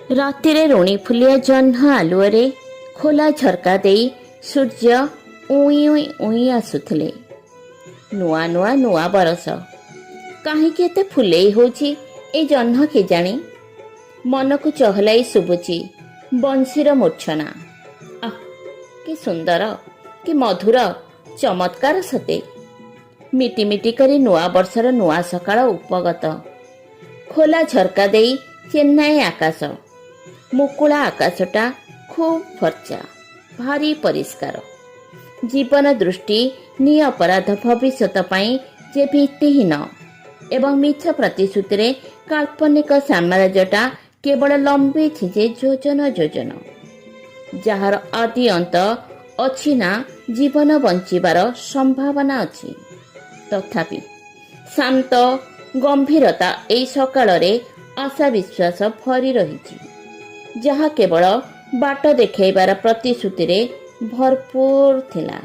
ରାତିରେ ରୁଣି ଫୁଲିଆ ଜହ୍ନ ଆଲୁଅରେ ଖୋଲା ଝରକା ଦେଇ ସୂର୍ଯ୍ୟ ଉଇଁ ଉଇଁ ଉଇଁ ଆସୁଥିଲେ। ନୂଆ ନୂଆ ନୂଆ ବରଷ। କାହିଁକି ଏତେ ଫୁଲେଇ ହେଉଛି ଏ ଜହ୍ନ କେଜାଣି? ମନକୁ ଚହଲାଇ ଶୁଭୁଛି ବଂଶୀର ମୂର୍ଚ୍ଛନା। ଆଃ, କି ସୁନ୍ଦର, କି ମଧୁର, ଚମତ୍କାର ସତେ! ମିଟି ମିଟି କରି ନୂଆ ବର୍ଷର ନୂଆ ସକାଳ ଉପଗତ। ଖୋଲା ଝରକା ଦେଇ ଚେନ୍ନାଇ ଆକାଶ। ମୁକୁଳା ଆକାଶଟା ଖୁବ୍ ଫର୍ଚ୍ଚା, ଭାରି ପରିଷ୍କାର। ଜୀବନ ଦୃଷ୍ଟି ନିଅପରାଧ ଭବିଷ୍ୟତ ପାଇଁ ଯେ ଭିତ୍ତିହୀନ ଏବଂ ମିଛ ପ୍ରତିଶ୍ରୁତିରେ କାଳ୍ପନିକ ସାମ୍ରାଜ୍ୟଟା କେବଳ ଲମ୍ବିଛି ଯେ ଯୋଜନ ଯୋଜନ। ଯାହାର ଆଦି ଅନ୍ତ ଅଛି ନା ଜୀବନ ବଞ୍ଚିବାର ସମ୍ଭାବନା ଅଛି। ତଥାପି ଶାନ୍ତ ଗମ୍ଭୀରତା ଏଇ ସକାଳରେ ଆଶା ବିଶ୍ୱାସ ଭରି ରହିଛି, ଯାହା କେବଳ ବାଟ ଦେଖାଇବାର ପ୍ରତିଶ୍ରୁତିରେ ଭରପୁର ଥିଲା।